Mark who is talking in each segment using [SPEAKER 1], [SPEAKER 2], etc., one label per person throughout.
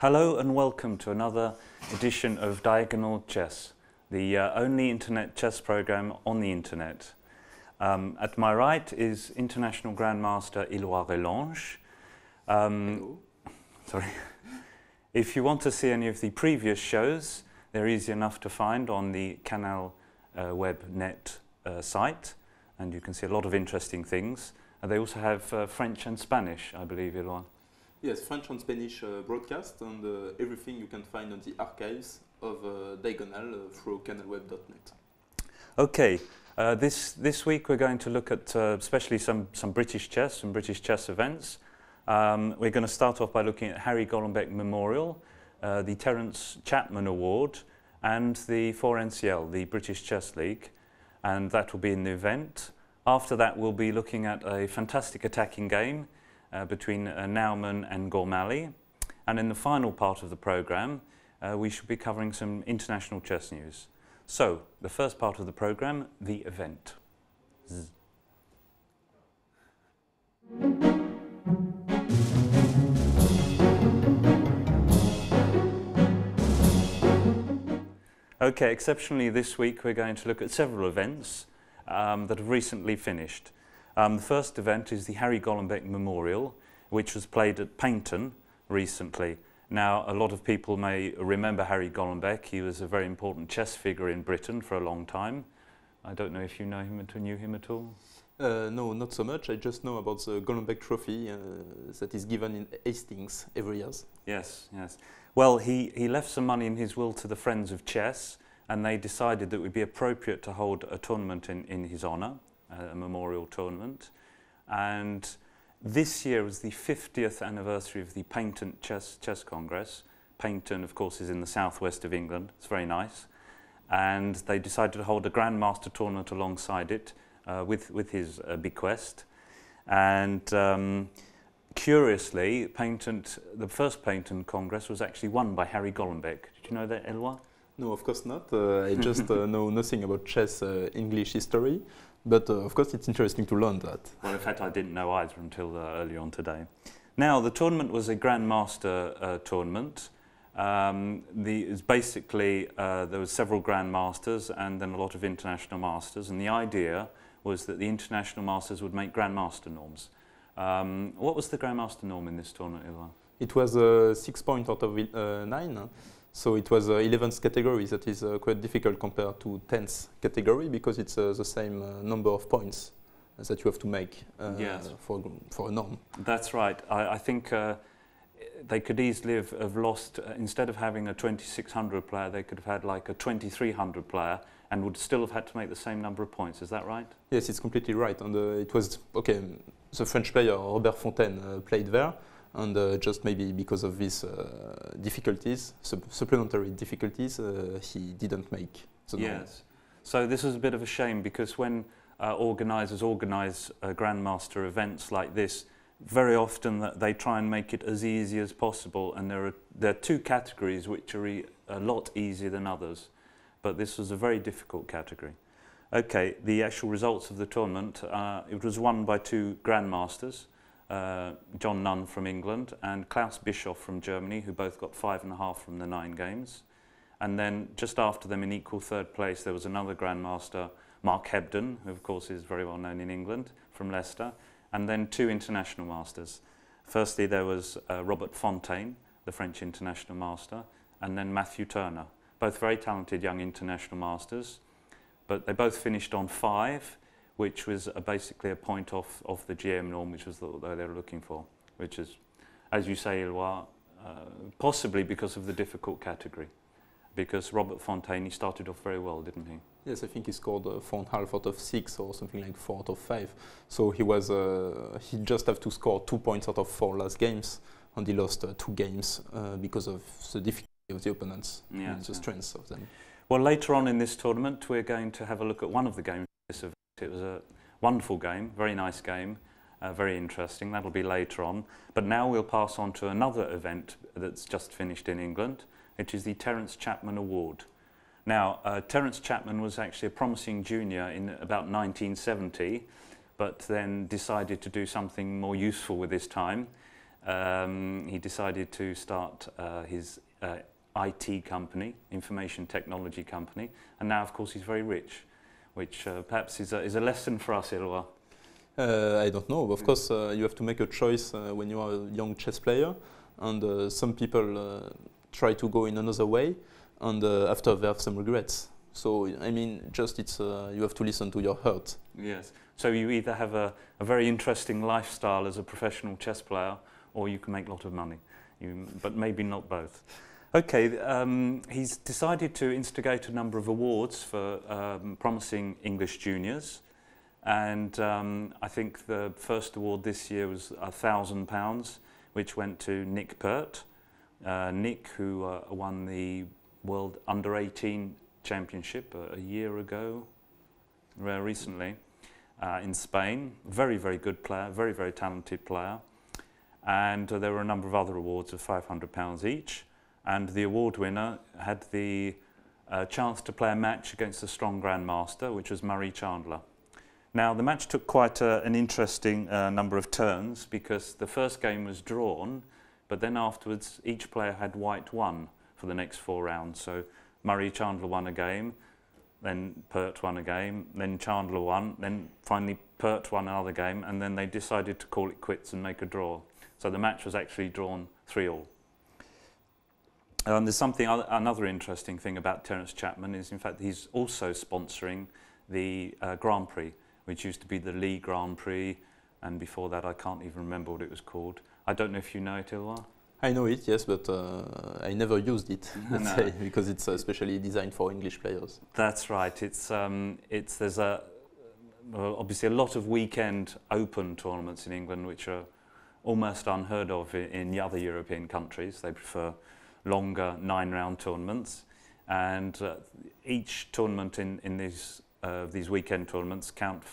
[SPEAKER 1] Hello and welcome to another edition of Diagonal Chess, the only internet chess program on the internet. At my right is International Grandmaster Eloi Relange. Sorry. If you want to see any of the previous shows, they're easy enough to find on the Canal Web.net site, and you can see a lot of interesting things. They also have French and Spanish, I believe, Eloi.
[SPEAKER 2] Yes, French and Spanish broadcast, and everything you can find on the archives of Diagonal through canalweb.net.
[SPEAKER 1] Okay, this week we're going to look at especially some British chess events. We're going to start off by looking at Harry Golombek Memorial, the Terrence Chapman Award, and the 4NCL, the British Chess League, and that will be in the event. After that, we'll be looking at a fantastic attacking game between Naumann and Gormally. And in the final part of the programme, we should be covering some international chess news. So, the first part of the programme, the event. Okay, exceptionally this week we're going to look at several events that have recently finished. The first event is the Harry Golombek Memorial, which was played at Paynton recently. Now, a lot of people may remember Harry Golombek. He was a very important chess figure in Britain for a long time. I don't know if you know him knew him at all?
[SPEAKER 2] No, not so much. I just know about the Golombek Trophy that is given in Hastings every year.
[SPEAKER 1] Yes, yes. Well, he left some money in his will to the Friends of Chess, and they decided that it would be appropriate to hold a tournament in his honour. A memorial tournament, and this year was the 50th anniversary of the Paynton Chess Congress. Paynton, of course, is in the southwest of England. It's very nice, and they decided to hold a Grandmaster tournament alongside it with his bequest. And curiously, the first Paynton Congress was actually won by Harry Golombek. Did you know that, Eloi?
[SPEAKER 2] No, of course not. I just know nothing about chess English history. But of course it's interesting to learn that.
[SPEAKER 1] Well, in fact I didn't know either until early on today. Now the tournament was a Grandmaster tournament. It's basically there were several Grandmasters and then a lot of International Masters, and the idea was that the International Masters would make Grandmaster norms. What was the Grandmaster norm in this tournament, Eloi?
[SPEAKER 2] It was 6 points out of 9. So it was 11th category. That is quite difficult compared to 10th category because it's the same number of points that you have to make
[SPEAKER 1] yes.
[SPEAKER 2] for a norm.
[SPEAKER 1] That's right. I think they could easily have lost, instead of having a 2600 player, they could have had like a 2300 player and would still have had to make the same number of points. Is that right?
[SPEAKER 2] Yes, it's completely right. And it was, okay, the French player Robert Fontaine played there. And just maybe because of these difficulties, supplementary difficulties, he didn't make the norm.
[SPEAKER 1] Yes. So this was a bit of a shame because when organisers organise Grandmaster events like this, very often they try and make it as easy as possible, and there are two categories which are a lot easier than others, but this was a very difficult category. Okay, the actual results of the tournament, it was won by two Grandmasters. John Nunn from England and Klaus Bischoff from Germany, who both got 5.5 from the 9 games. And then just after them in equal third place there was another Grandmaster, Mark Hebden, who of course is very well known in England, from Leicester, and then 2 International Masters. Firstly there was Robert Fontaine, the French International Master, and then Matthew Turner, both very talented young International Masters, but they both finished on 5, which was basically a point off the GM norm, which was what they were looking for, which is, as you say, Eloi, possibly because of the difficult category. Because Robert Fontaine, he started off very well, didn't he?
[SPEAKER 2] Yes, I think he scored 4.5 out of 6 or something like 4 out of 5. So he just have to score 2 points out of 4 last games, and he lost 2 games because of the difficulty of the opponents, and the strengths of them.
[SPEAKER 1] Well, later on in this tournament, we're going to have a look at one of the games of this event. It was a wonderful game, very nice game, very interesting. That'll be later on. But now we'll pass on to another event that's just finished in England, which is the Terrence Chapman Award. Now, Terrence Chapman was actually a promising junior in about 1970, but then decided to do something more useful with his time. he decided to start his IT company, information technology company, and now, of course, he's very rich, which perhaps is a lesson for us, Eloi.
[SPEAKER 2] I don't know. Of course, you have to make a choice when you are a young chess player, and some people try to go in another way, and after they have some regrets. So, I mean, just you have to listen to your heart.
[SPEAKER 1] Yes. So you either have a very interesting lifestyle as a professional chess player, or you can make a lot of money, but maybe not both. Okay, he's decided to instigate a number of awards for promising English juniors, and I think the first award this year was £1,000, which went to Nick Pert. Nick, who won the World Under-18 Championship a year ago, recently, in Spain. Very, very good player, very, very talented player. And there were a number of other awards of £500 each. And the award winner had the chance to play a match against a strong Grandmaster, which was Murray Chandler. Now, the match took quite an interesting number of turns, because the first game was drawn, but then afterwards each player had white won for the next 4 rounds. So Murray Chandler won a game, then Pert won a game, then Chandler won, then finally Pert won another game, and then they decided to call it quits and make a draw. So the match was actually drawn 3-all. There's another interesting thing about Terrence Chapman is, in fact, he's also sponsoring the Grand Prix, which used to be the Lee Grand Prix, and before that I can't even remember what it was called. I don't know if you know it, Eloi?
[SPEAKER 2] I know it, yes, but I never used it, let's say, because it's especially designed for English players.
[SPEAKER 1] That's right. There's obviously a lot of weekend open tournaments in England, which are almost unheard of in the other European countries. They prefer longer 9-round tournaments, and each tournament in these weekend tournaments count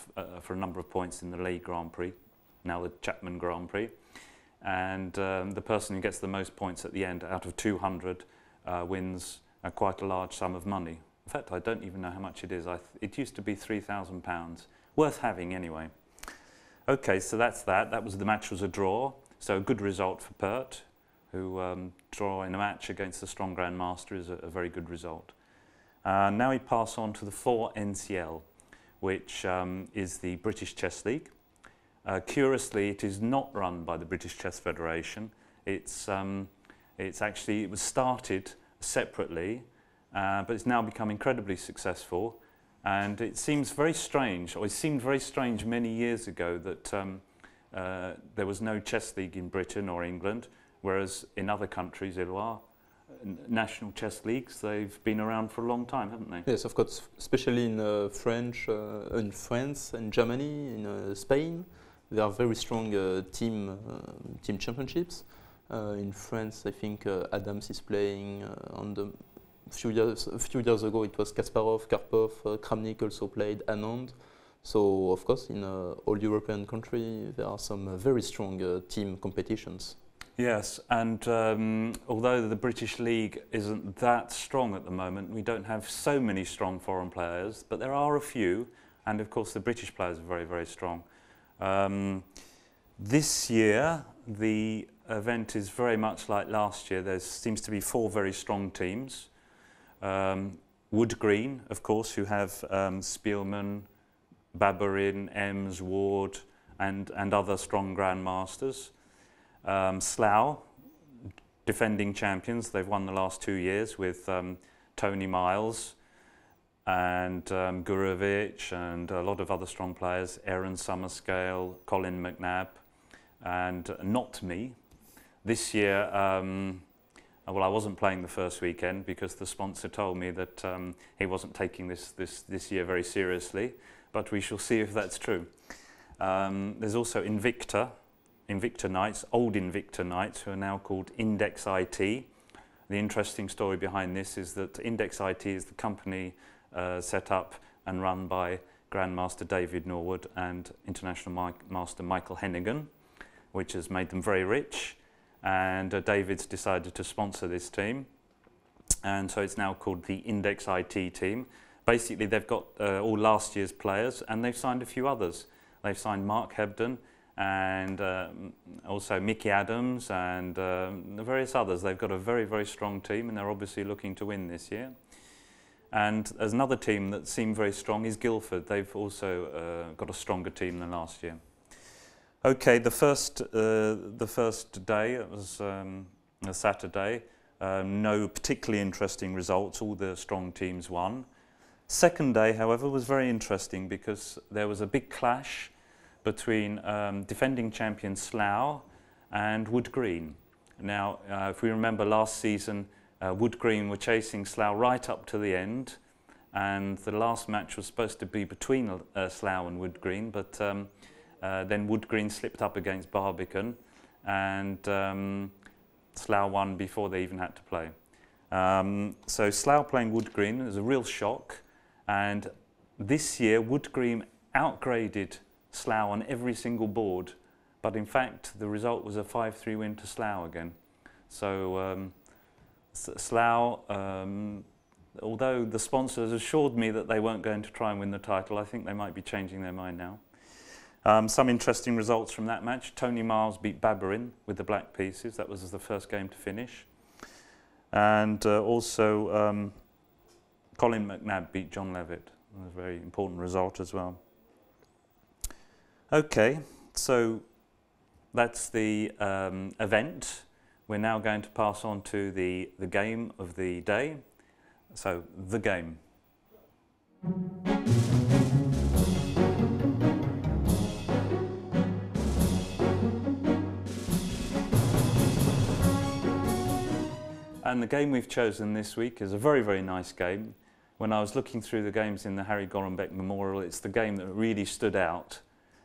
[SPEAKER 1] for a number of points in the Lee Grand Prix, now the Chapman Grand Prix. And the person who gets the most points at the end out of 200 wins quite a large sum of money. In fact, I don't even know how much it is. It used to be £3,000. Worth having anyway. Okay, so that's that. The match was a draw, so a good result for Pert, who draw in a match against a strong Grandmaster is a very good result. Now we pass on to the 4NCL, which is the British Chess League. Curiously, it is not run by the British Chess Federation. It was started separately, but it's now become incredibly successful. And it seems very strange, or it seemed very strange many years ago, that there was no chess league in Britain or England, whereas in other countries, Eloi, national chess leagues, they've been around for a long time, haven't they?
[SPEAKER 2] Yes, of course, especially in France and Germany, in Spain. There are very strong team championships. In France, I think Adams is playing on the a few years ago. It was Kasparov, Karpov, Kramnik also played, Anand. So of course, in all European countries, there are some very strong team competitions.
[SPEAKER 1] Yes, and although the British League isn't that strong at the moment, we don't have so many strong foreign players, but there are a few, and of course the British players are very, very strong. This year, the event is very much like last year. There seems to be 4 very strong teams. Wood Green, of course, who have Spielman, Babarin, Ems, Ward, and other strong Grandmasters. Slough, defending champions. They've won the last 2 years with Tony Miles and Gurovic and a lot of other strong players, Aaron Summerscale, Colin McNabb, and not me. This year, well, I wasn't playing the first weekend because the sponsor told me that he wasn't taking this year very seriously, but we shall see if that's true. There's also Invicta Knights, old Invicta Knights, who are now called Index IT. The interesting story behind this is that Index IT is the company set up and run by Grandmaster David Norwood and International Master Michael Hennigan, which has made them very rich. And David's decided to sponsor this team. And so it's now called the Index IT team. Basically, they've got all last year's players, and they've signed a few others. They've signed Mark Hebden and also Mickey Adams and various others. They've got a very, very strong team, and they're obviously looking to win this year. And there's another team that seemed very strong is Guildford. They've also got a stronger team than last year. Okay, the first day, it was a Saturday. No particularly interesting results. All the strong teams won. Second day, however, was very interesting because there was a big clash between defending champion Slough and Wood Green. Now, if we remember last season, Wood Green were chasing Slough right up to the end, and the last match was supposed to be between Slough and Wood Green, but then Wood Green slipped up against Barbican, and Slough won before they even had to play. So Slough playing Wood Green was a real shock, and this year Wood Green outgraded Slough on every single board, but in fact the result was a 5-3 win to Slough again. So Slough, although the sponsors assured me that they weren't going to try and win the title, I think they might be changing their mind now. Some interesting results from that match. Tony Miles beat Babarin with the black pieces. That was the first game to finish. And also Colin McNabb beat John Levitt. That was a very important result as well. Okay, so that's the event. We're now going to pass on to the game of the day. So, the game. And the game we've chosen this week is a very, very nice game. When I was looking through the games in the Harry Gormally Memorial, it's the game that really stood out.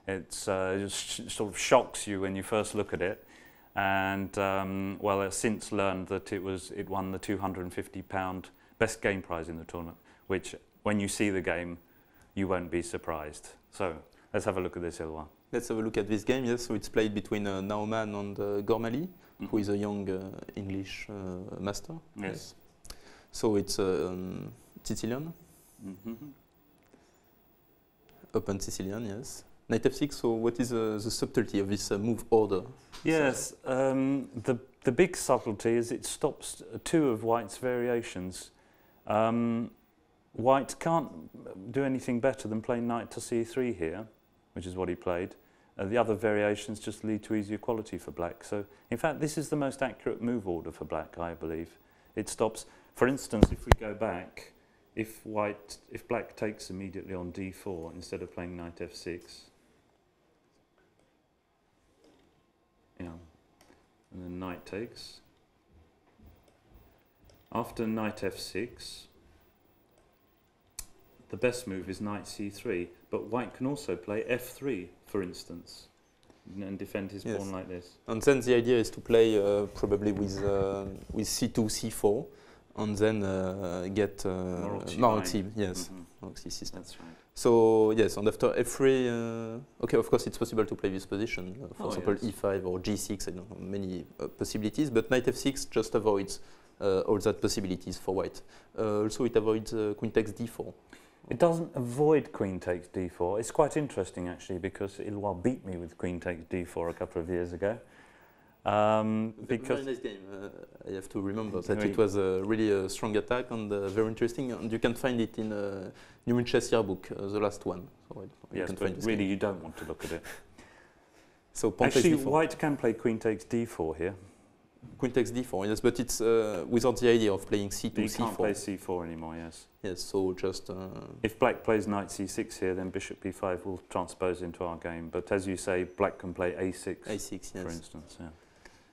[SPEAKER 1] It just sort of shocks you when you first look at it. And well, I've since learned that it won the £250 best game prize in the tournament, which when you see the game, you won't be surprised. So let's have a look at this, Eloi.
[SPEAKER 2] Let's have a look at this game. Yes, so it's played between Naumann and Gormally, who is a young English master.
[SPEAKER 1] Yes.
[SPEAKER 2] So it's Sicilian. Open Sicilian, yes. Knight f6, so what is the subtlety of this move order?
[SPEAKER 1] Yes, the big subtlety is it stops two of White's variations. White can't do anything better than play knight to c3 here, which is what he played. The other variations just lead to easier quality for black. So, in fact, this is the most accurate move order for black, I believe. It stops, for instance, if we go back, if black takes immediately on d4 instead of playing knight f6, you know, and then knight takes. After knight f6, the best move is knight c3, but White can also play f3, for instance, and defend his pawn like this.
[SPEAKER 2] And then the idea is to play probably with c2, c4, and then get Marocci, yes, Marocci system.
[SPEAKER 1] That's right.
[SPEAKER 2] So yes, and after f3, okay, of course it's possible to play this position. For example, e5 or g6. I don't know, many possibilities, but knight f6 just avoids all that possibilities for White. Also, it avoids queen takes d4.
[SPEAKER 1] It doesn't avoid queen takes d4. It's quite interesting actually, because Eloi beat me with queen takes d4 a couple of years ago.
[SPEAKER 2] Very nice game. I have to remember that it was really a strong attack and very interesting. And you can find it in New Chess Yearbook, the last one. So
[SPEAKER 1] yes, but really you don't want to look at it.
[SPEAKER 2] So pawn
[SPEAKER 1] actually,
[SPEAKER 2] takes d4.
[SPEAKER 1] White can play queen takes d4 here.
[SPEAKER 2] Queen takes d4, yes, but it's without the idea of playing c2,
[SPEAKER 1] you
[SPEAKER 2] c4.
[SPEAKER 1] Can't play c4 anymore, yes.
[SPEAKER 2] Yes, so just...
[SPEAKER 1] if black plays knight c6 here, then bishop b5 will transpose into our game. But as you say, black can play a6,
[SPEAKER 2] a6 yes.
[SPEAKER 1] For instance. Yeah.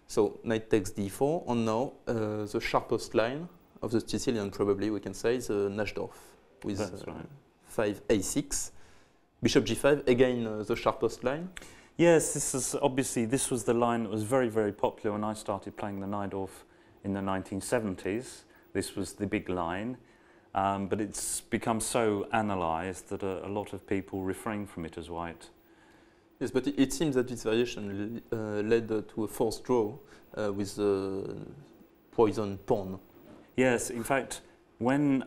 [SPEAKER 2] So knight takes d4, and now the sharpest line of the Sicilian, probably we can say, is Najdorf with 5 a6. Bishop g5, again the sharpest line.
[SPEAKER 1] Yes, this was the line that was very, very popular when I started playing the Najdorf in the 1970s. This was the big line, but it's become so analysed that a lot of people refrain from it as White.
[SPEAKER 2] Yes, but it seems that this variation led to a forced draw with the poison pawn.
[SPEAKER 1] Yes, in fact, when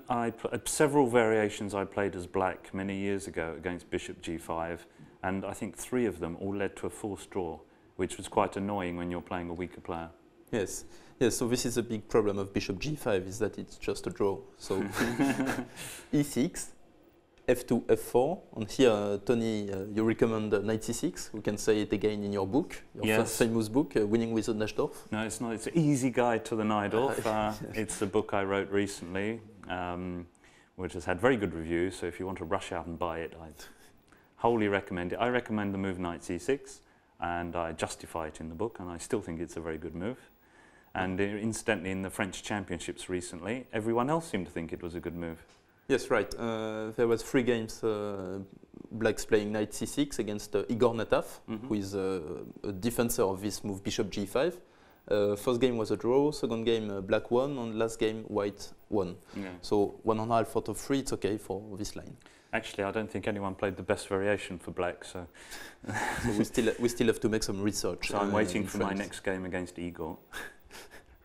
[SPEAKER 1] several variations I played as black many years ago against bishop g5, and I think 3 of them all led to a forced draw, which was quite annoying when you're playing a weaker player.
[SPEAKER 2] Yes. Yes, so this is a big problem of bishop g5, is that it's just a draw. So e6, f2, f4, and here, Tony, you recommend knight c6. We can say it again in your book, your first famous book, Winning with Najdorf.
[SPEAKER 1] No, it's not. It's an easy guide to the Najdorf. It's a book I wrote recently, which has had very good reviews, so if you want to rush out and buy it, I'd wholly recommend it. I recommend the move knight c6, and I justify it in the book, and I still think it's a very good move. And incidentally, in the French championships recently, everyone else seemed to think it was a good move.
[SPEAKER 2] Yes, right. There was 3 games, blacks playing knight c6 against Igor Nataf, who is a defensor of this move, bishop g5. First game was a draw, second game black won, and last game white won. Yeah. So 1.5 out of 3, it's okay for this line.
[SPEAKER 1] Actually, I don't think anyone played the best variation for black, so...
[SPEAKER 2] so we still have to make some research.
[SPEAKER 1] So I'm waiting for my next game against Igor.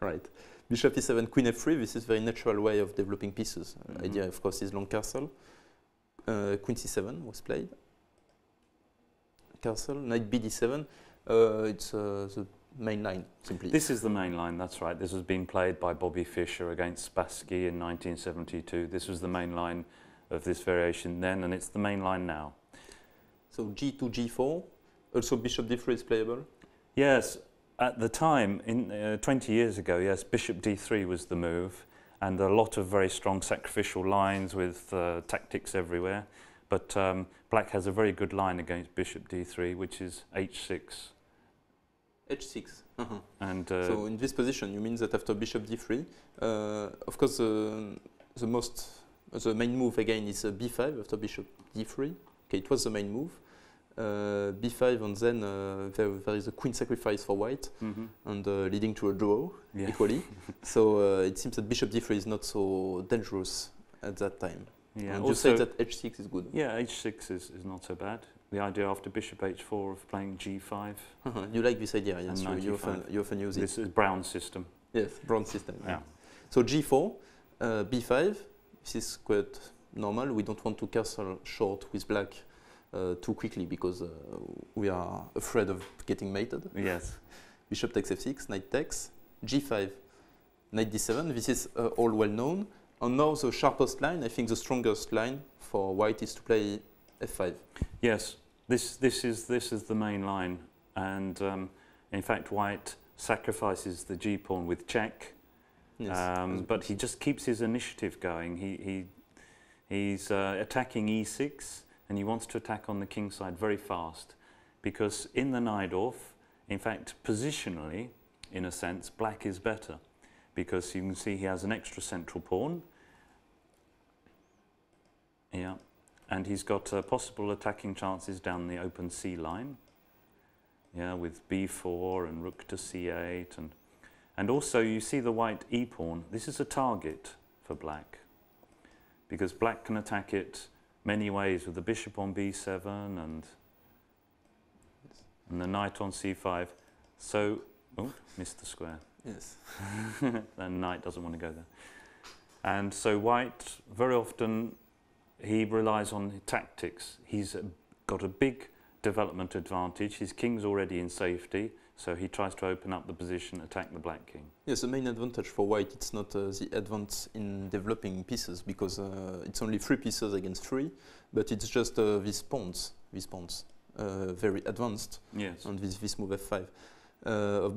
[SPEAKER 2] Right. Bishop e7, queen f3, this is a very natural way of developing pieces. Idea, of course, is long castle. Queen c7 was played. Castle, knight bd7. It's the main line, simply.
[SPEAKER 1] This is the main line, that's right. This was being played by Bobby Fischer against Spassky in 1972. This was the main line of this variation then, and it's the main line now.
[SPEAKER 2] So g2, g4. Also bishop d3 is playable?
[SPEAKER 1] Yes. At the time, 20 years ago, yes, bishop d3 was the move, and a lot of very strong sacrificial lines with tactics everywhere. But black has a very good line against bishop d3, which is h6.
[SPEAKER 2] h6.
[SPEAKER 1] And
[SPEAKER 2] so in this position, you mean that after bishop d3, of course, the main move again is b5 after bishop d3. Okay, it was the main move. b5, and then there is a queen sacrifice for white, and leading to a draw equally. So it seems that bishop d3 is not so dangerous at that time. Yeah, and you say that h6 is good.
[SPEAKER 1] Yeah, h6 is not so bad. The idea after bishop h4 of playing g5.
[SPEAKER 2] You like this idea, yes? You often use it.
[SPEAKER 1] This is Brown's system.
[SPEAKER 2] Yes, Brown's system. Yeah. So g4, b5. This is quite normal. We don't want to castle short with black too quickly, because we are afraid of getting mated.
[SPEAKER 1] Yes.
[SPEAKER 2] Bishop takes f6, knight takes, g5, knight d7. This is all well known. And now the sharpest line, I think the strongest line for white is to play f5.
[SPEAKER 1] Yes, this is the main line, and in fact white sacrifices the g pawn with check. Yes, but he just keeps his initiative going. He's attacking e6. And he wants to attack on the king side very fast, because in the Najdorf, in fact, positionally, in a sense, black is better, because you can see he has an extra central pawn. Yeah, and he's got possible attacking chances down the open c line. Yeah, with b4 and rook to c8, and also you see the white e pawn. This is a target for black, because black can attack it many ways, with the bishop on b7 and the knight on c5. So, oh, missed the square.
[SPEAKER 2] Yes.
[SPEAKER 1] The knight doesn't want to go there. And so white, very often, he relies on tactics. He's got a big development advantage. His king's already in safety, so he tries to open up the position, attack the black king. Yes,
[SPEAKER 2] the main advantage for white, it's not the advance in developing pieces, because it's only 3 pieces against 3, but it's just these pawns, very advanced,
[SPEAKER 1] yes,
[SPEAKER 2] and this move f5.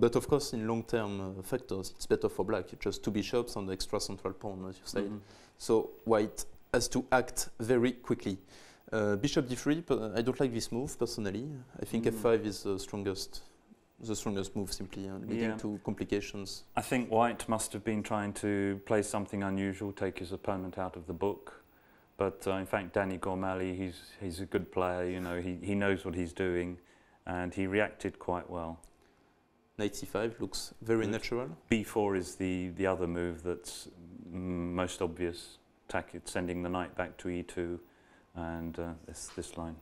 [SPEAKER 2] But of course, in long-term factors, it's better for black. It's just 2 bishops and the extra central pawn, as you said. So white has to act very quickly. Bishop d3, but I don't like this move personally. I think f5 is the strongest move, simply, leading to complications.
[SPEAKER 1] I think white must have been trying to play something unusual, take his opponent out of the book. But in fact, David Gormally, he's a good player. You know, he knows what he's doing, and he reacted quite well.
[SPEAKER 2] Knight c5 looks very natural.
[SPEAKER 1] b4 is the other move that's most obvious. Attack it, sending the knight back to e2, and this line,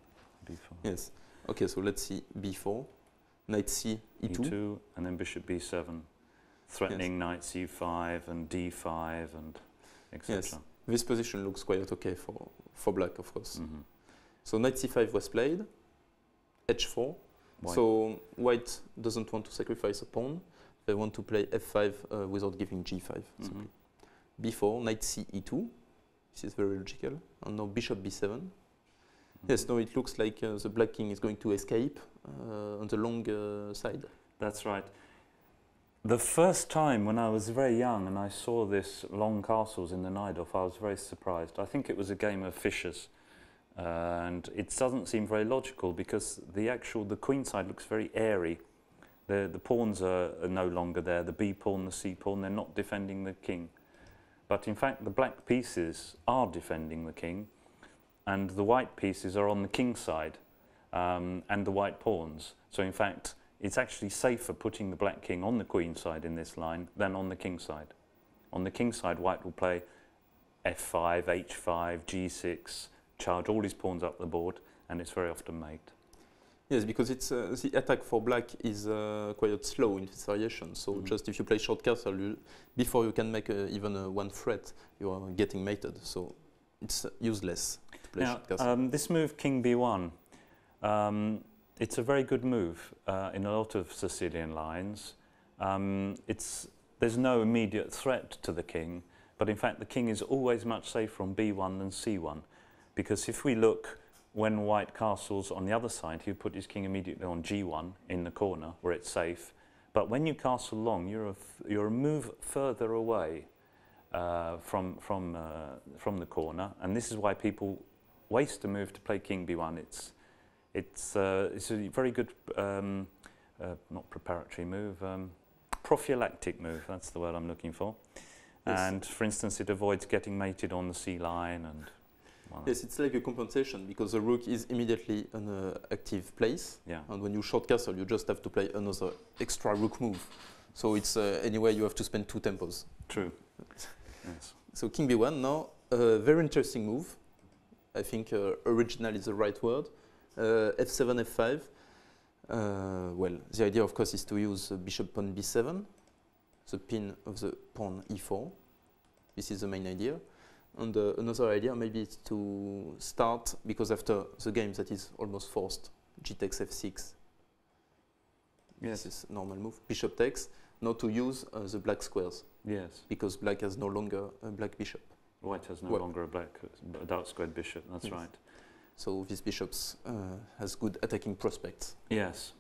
[SPEAKER 1] b4.
[SPEAKER 2] Yes. Okay, so let's see b4. Knight c, e2.
[SPEAKER 1] And then bishop b7, threatening knight c5 and d5 and etc.
[SPEAKER 2] Yes, this position looks quite okay for black, of course. So knight c5 was played. h4.
[SPEAKER 1] White.
[SPEAKER 2] So white doesn't want to sacrifice a pawn. They want to play f5 without giving g5. Simply. B4, knight c e2. This is very logical. And now bishop b7. Yes, now it looks like the black king is going to escape on the long side.
[SPEAKER 1] That's right. The first time when I was very young and I saw this long castles in the Najdorf, I was very surprised. I think it was a game of Fischer's. And it doesn't seem very logical because the queen side looks very airy. The pawns are no longer there. The b pawn, the c pawn, they're not defending the king. But in fact, the black pieces are defending the king, and the white pieces are on the king side, and the white pawns. So in fact, it's actually safer putting the black king on the queen side in this line than on the king side. On the king side, white will play f5, h5, g6, charge all his pawns up the board, and it's very often mate.
[SPEAKER 2] Yes, because it's the attack for black is quite slow in this variation. So just if you play short castle, before you can make even one threat, you are getting mated. So it's useless to play short castle.
[SPEAKER 1] This move, king b1, it's a very good move in a lot of Sicilian lines. There's no immediate threat to the king, but in fact the king is always much safer on b1 than c1, because if we look when white castles on the other side, he would put his king immediately on g1 in the corner where it's safe. But when you castle long, you're a move further away from the corner, and this is why people waste a move to play king b1. It's a very good, not preparatory move, prophylactic move. That's the word I'm looking for. Yes. And for instance, it avoids getting mated on the c line and.
[SPEAKER 2] Yes, it's like a compensation because the rook is immediately an active place.
[SPEAKER 1] Yeah.
[SPEAKER 2] And when you short castle, you just have to play another extra rook move. So it's anyway, you have to spend 2 tempos.
[SPEAKER 1] True. Yes.
[SPEAKER 2] So king b1 now, a very interesting move. I think original is the right word. f7, f5. Well, the idea, of course, is to use bishop pawn b7, the pin of the pawn e4. This is the main idea. And another idea maybe is to start, because after the game that is almost forced, g takes f6. Yes. This is a normal move. Bishop takes, now to use the black squares.
[SPEAKER 1] Yes.
[SPEAKER 2] Because black has no longer a black bishop.
[SPEAKER 1] White has no longer a dark squared bishop, that's yes. Right.
[SPEAKER 2] So this bishop has good attacking prospects.
[SPEAKER 1] Yes.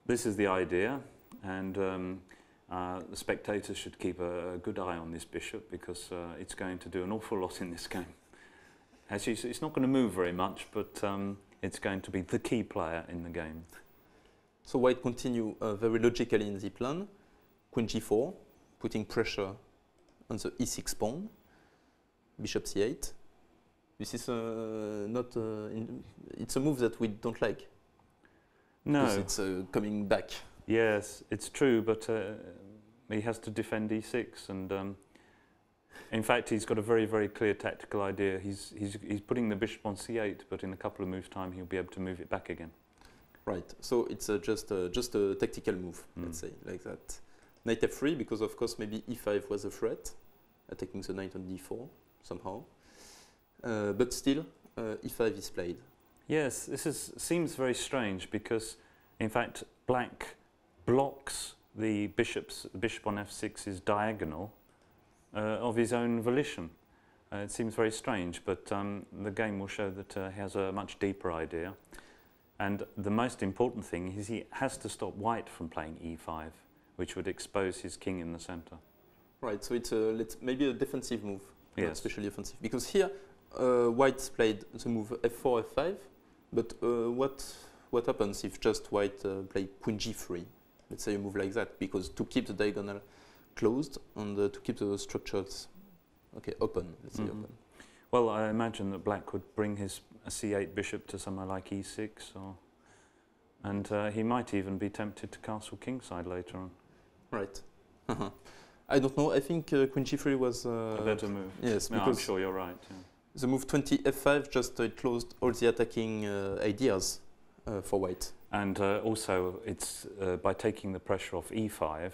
[SPEAKER 1] This is the idea, and the spectators should keep a good eye on this bishop because it's going to do an awful lot in this game. Actually, it's not going to move very much, but it's going to be the key player in the game.
[SPEAKER 2] So white continue very logically in the plan. Queen g4, putting pressure on the e6 pawn. Bishop c8. This is it's a move that we don't like.
[SPEAKER 1] No.
[SPEAKER 2] Because it's coming back.
[SPEAKER 1] Yes, it's true, but he has to defend e6, and in fact, he's got a very, very clear tactical idea. He's putting the bishop on c8, but in a couple of moves' time, he'll be able to move it back again.
[SPEAKER 2] Right. So it's just a tactical move, let's say, like that. Knight f3, because of course maybe e5 was a threat, attacking the knight on d4 somehow. But still, e5 is played.
[SPEAKER 1] Yes, this seems very strange because, in fact, black blocks the bishop on f6 is diagonal of his own volition. It seems very strange, but the game will show that he has a much deeper idea. And the most important thing is he has to stop white from playing e5, which would expose his king in the center. Right,
[SPEAKER 2] so it's maybe a defensive move,
[SPEAKER 1] yes.
[SPEAKER 2] Especially offensive. Because here, white's played the move f4, f5, but what happens if just white play queen g3? Let's say a move like that, because to keep the diagonal closed and to keep the structures open, let's say open.
[SPEAKER 1] Well, I imagine that black would bring his c8 bishop to somewhere like e6, and he might even be tempted to castle kingside later on.
[SPEAKER 2] Right. I don't know. I think queen g3 was
[SPEAKER 1] a better move.
[SPEAKER 2] Yes,
[SPEAKER 1] no, I'm sure you're right. Yeah.
[SPEAKER 2] The move 20 f5 just closed all the attacking ideas for white.
[SPEAKER 1] And also, it's by taking the pressure off e5,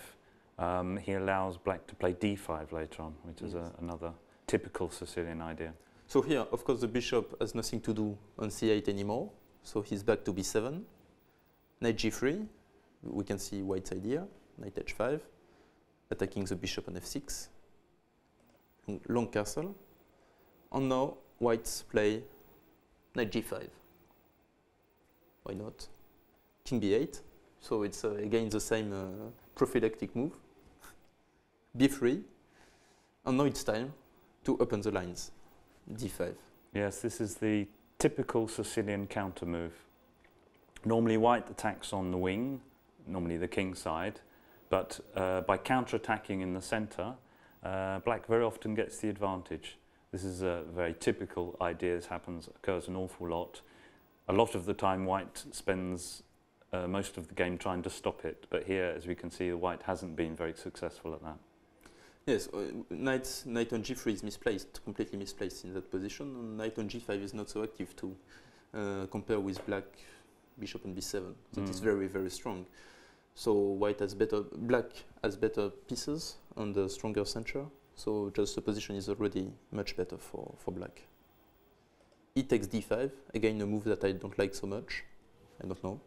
[SPEAKER 1] he allows black to play d5 later on, which is another typical Sicilian idea.
[SPEAKER 2] So here, of course, the bishop has nothing to do on c8 anymore, so he's back to b7. knight g3, we can see white's idea, knight h5, attacking the bishop on f6, long castle, and now white's play knight g5. Why not? King b8, so it's again the same prophylactic move. b3, and now it's time to open the lines, d5.
[SPEAKER 1] Yes, this is the typical Sicilian counter move. Normally white attacks on the wing, normally the king side, but by counter-attacking in the center, black very often gets the advantage. This is a very typical idea. This occurs an awful lot. A lot of the time white spends most of the game trying to stop it, but here, as we can see, the white hasn't been very successful at that.
[SPEAKER 2] Yes, knight on g3 is misplaced, completely misplaced in that position, and knight on g5 is not so active too, compare with black bishop on b7. That is very, very strong. So black has better pieces and a stronger center, so just the position is already much better for black. E takes d5, again a move that I don't like so much, I don't know.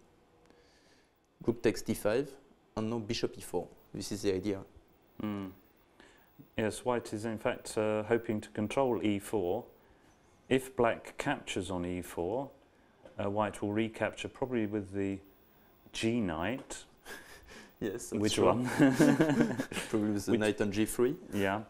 [SPEAKER 2] Rook takes d5, and now bishop e4, this is the idea.
[SPEAKER 1] Yes, white is in fact hoping to control e4. If black captures on e4, white will recapture probably with the g knight.
[SPEAKER 2] Yes,
[SPEAKER 1] which
[SPEAKER 2] true.
[SPEAKER 1] one?
[SPEAKER 2] Probably with the knight on g3.
[SPEAKER 1] Yeah,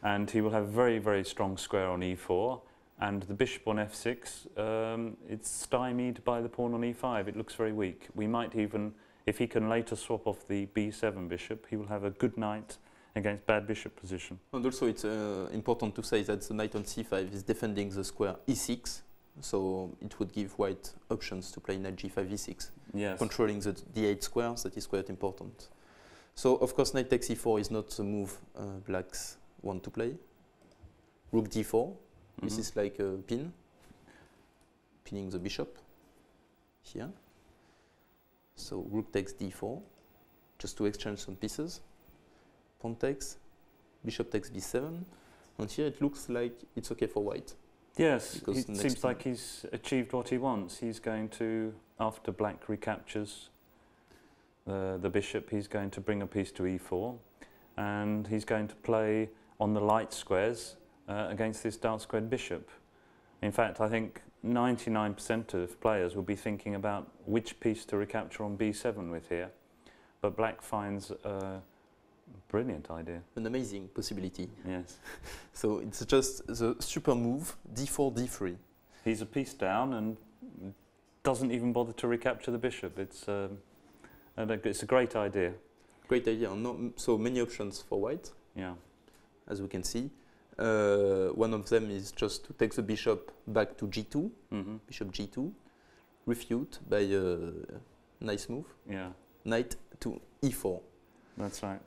[SPEAKER 1] and he will have a very, very strong square on e4, and the bishop on f6, it's stymied by the pawn on e5. It looks very weak. We might even, if he can later swap off the b7 bishop, he will have a good knight against bad bishop position.
[SPEAKER 2] And also it's important to say that the knight on c5 is defending the square e6, so it would give white options to play knight g5, e6.
[SPEAKER 1] Yes.
[SPEAKER 2] Controlling the d8 squares, that is quite important. So of course knight takes e4 is not the move blacks want to play. Rook d4, this is like a pinning the bishop here. So rook takes d4, just to exchange some pieces. Pawn takes, bishop takes b7, and here it looks like it's okay for white.
[SPEAKER 1] Yes, it seems like he's achieved what he wants. He's going to, after black recaptures the bishop, he's going to bring a piece to e4, and he's going to play on the light squares against this dark squared bishop. In fact, I think 99% of players will be thinking about which piece to recapture on b7 with here, but black finds brilliant idea.
[SPEAKER 2] An amazing possibility.
[SPEAKER 1] Yes.
[SPEAKER 2] So it's just the super move, d4, d3.
[SPEAKER 1] He's a piece down and doesn't even bother to recapture the bishop. It's a great idea.
[SPEAKER 2] Great idea. So many options for white.
[SPEAKER 1] Yeah.
[SPEAKER 2] As we can see. One of them is just to take the bishop back to g2, bishop g2, refute by a nice move.
[SPEAKER 1] Yeah.
[SPEAKER 2] Knight to e4.
[SPEAKER 1] That's right.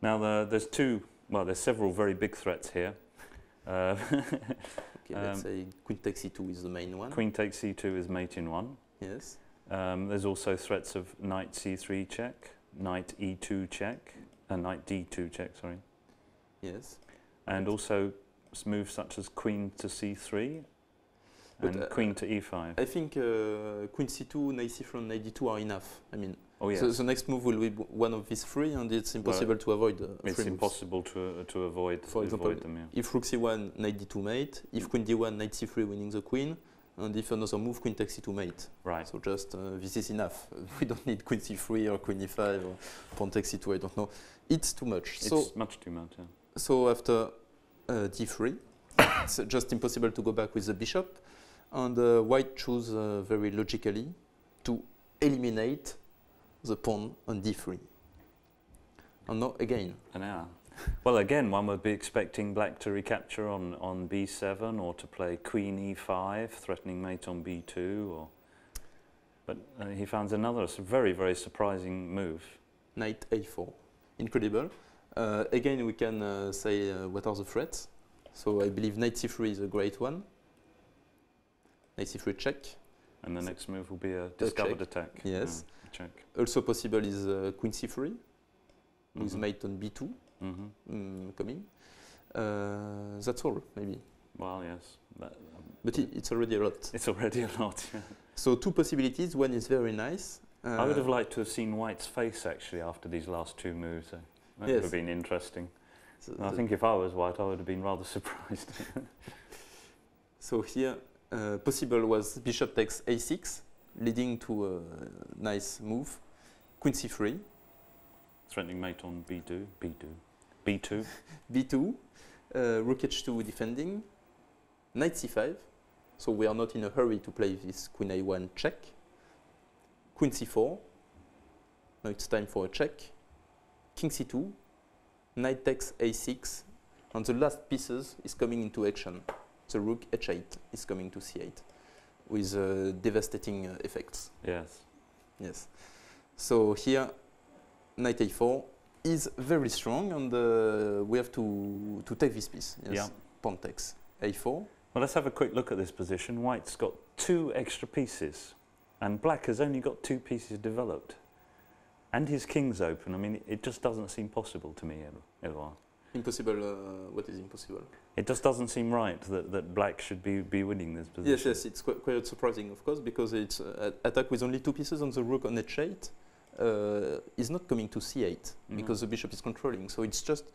[SPEAKER 1] Now there's several very big threats here.
[SPEAKER 2] Okay, let's say queen takes e2 is the main one.
[SPEAKER 1] Queen takes e2 is mate in one.
[SPEAKER 2] Yes.
[SPEAKER 1] There's also threats of knight c3 check, knight e2 check, and knight d2 check, sorry.
[SPEAKER 2] Yes.
[SPEAKER 1] And also moves such as queen to c3 and queen to e5.
[SPEAKER 2] I think queen c2, knight c3, and knight d2 are enough. I mean,
[SPEAKER 1] yes.
[SPEAKER 2] The next move will be one of these three, and it's impossible to avoid
[SPEAKER 1] it's impossible to avoid.
[SPEAKER 2] For example,
[SPEAKER 1] them, yeah.
[SPEAKER 2] if rook c1, knight d2 mate, if queen d1, knight c3 winning the queen, and if another move, queen takes c2 mate.
[SPEAKER 1] Right.
[SPEAKER 2] So just this is enough. We don't need queen c3 or queen e5 or pawn takes c2. I don't know. It's too much.
[SPEAKER 1] It's much too much. Yeah.
[SPEAKER 2] So after d3, it's just impossible to go back with the bishop, and white choose very logically to eliminate the pawn on d3. And now again.
[SPEAKER 1] Well, again, one would be expecting black to recapture on b7 or to play queen e5, threatening mate on b2. But he finds another very, very surprising move.
[SPEAKER 2] Knight a4. Incredible. Again, we can say what are the threats. So I believe knight c3 is a great one. Knight c3 check.
[SPEAKER 1] And the next move will be a discovered attack.
[SPEAKER 2] Yes.
[SPEAKER 1] Check.
[SPEAKER 2] Also possible is queen c3 with mate on b2 coming. That's all, maybe.
[SPEAKER 1] Well, yes.
[SPEAKER 2] But it's already a lot.
[SPEAKER 1] It's already a lot, yeah.
[SPEAKER 2] So two possibilities. One is very nice.
[SPEAKER 1] I would have liked to have seen White's face actually after these last two moves. That
[SPEAKER 2] Yes.
[SPEAKER 1] would have been interesting.
[SPEAKER 2] So
[SPEAKER 1] I think if I was White, I would have been rather surprised.
[SPEAKER 2] So here, possible was bishop takes a6, leading to a nice move. Queen c3,
[SPEAKER 1] Threatening mate on b2, b2, b2.
[SPEAKER 2] b2, rook h2 defending, knight c5. So we are not in a hurry to play this queen a1 check. Queen c4. Now it's time for a check. King c2, knight takes a6, and the last pieces is coming into action. The rook h8 is coming to c8 with devastating effects.
[SPEAKER 1] Yes.
[SPEAKER 2] Yes. So here, knight a4 is very strong, and we have to take this piece. Yes.
[SPEAKER 1] Yeah.
[SPEAKER 2] Pawn takes a4.
[SPEAKER 1] Well, let's have a quick look at this position. White's got 2 extra pieces, and Black has only got 2 pieces developed. And his king's open. I mean, it just doesn't seem possible to me, Eloi.
[SPEAKER 2] Impossible. What is impossible?
[SPEAKER 1] It just doesn't seem right that Black should be winning this position.
[SPEAKER 2] Yes, yes, it's quite surprising, of course, because it's attack with only 2 pieces on the rook on h8 is not coming to c8 because the bishop is controlling. So it's just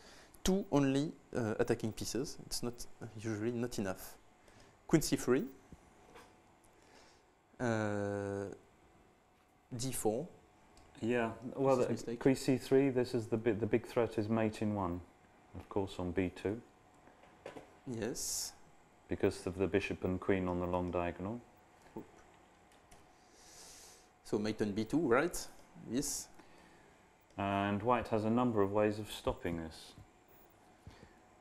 [SPEAKER 2] 2 only attacking pieces. It's not usually not enough. Queen c3, d4.
[SPEAKER 1] Yeah, well, queen c3. This is the big threat is mate in 1, of course, on b2.
[SPEAKER 2] Yes.
[SPEAKER 1] Because of the bishop and queen on the long diagonal.
[SPEAKER 2] So mate on b2, right? Yes.
[SPEAKER 1] And White has a number of ways of stopping this.